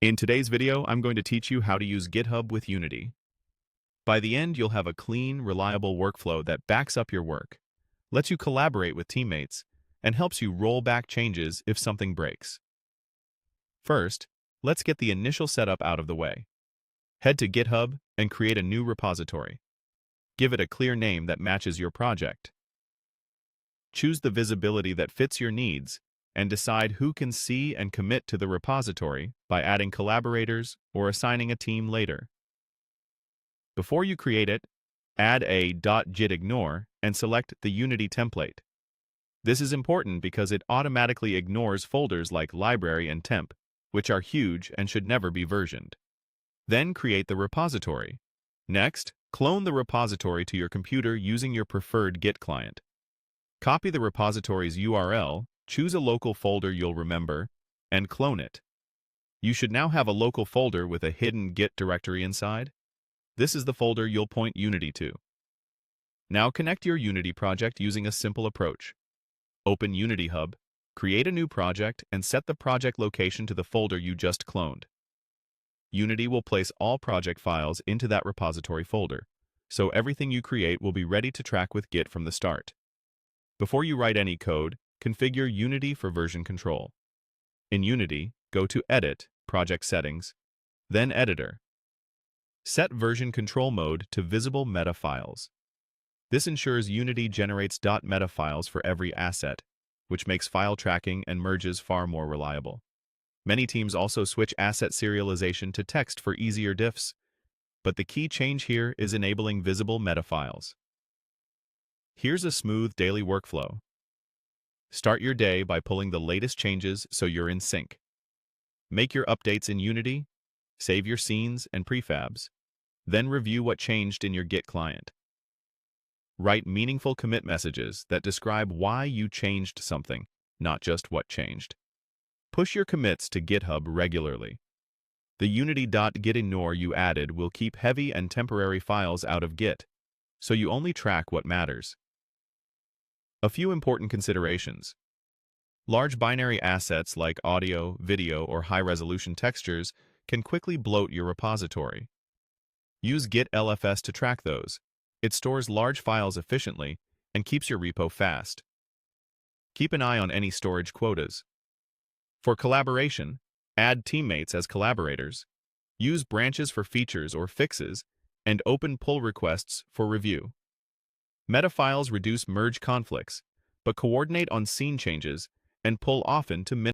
In today's video, I'm going to teach you how to use GitHub with Unity. By the end, you'll have a clean, reliable workflow that backs up your work, lets you collaborate with teammates, and helps you roll back changes if something breaks. First, let's get the initial setup out of the way. Head to GitHub and create a new repository. Give it a clear name that matches your project. Choose the visibility that fits your needs and decide who can see and commit to the repository by adding collaborators or assigning a team later. Before you create it, add a .gitignore and select the Unity template. This is important because it automatically ignores folders like library and temp, which are huge and should never be versioned. Then create the repository. Next, clone the repository to your computer using your preferred Git client. Copy the repository's URL, choose a local folder you'll remember, and clone it. You should now have a local folder with a hidden Git directory inside. This is the folder you'll point Unity to. Now connect your Unity project using a simple approach. Open Unity Hub, create a new project, and set the project location to the folder you just cloned. Unity will place all project files into that repository folder, so everything you create will be ready to track with Git from the start. Before you write any code, configure Unity for version control. In Unity, go to Edit, Project Settings, then Editor. Set version control mode to visible meta files. This ensures Unity generates .meta files for every asset, which makes file tracking and merges far more reliable. Many teams also switch asset serialization to text for easier diffs, but the key change here is enabling visible meta files. Here's a smooth daily workflow. Start your day by pulling the latest changes so you're in sync. Make your updates in Unity, save your scenes and prefabs, then review what changed in your Git client. Write meaningful commit messages that describe why you changed something, not just what changed. Push your commits to GitHub regularly. The Unity.Gitignore you added will keep heavy and temporary files out of Git, so you only track what matters. A few important considerations. Large binary assets like audio, video, or high-resolution textures can quickly bloat your repository. Use Git LFS to track those. It stores large files efficiently and keeps your repo fast. Keep an eye on any storage quotas. For collaboration, add teammates as collaborators. Use branches for features or fixes, and open pull requests for review. Meta files reduce merge conflicts, but coordinate on scene changes and pull often to minimize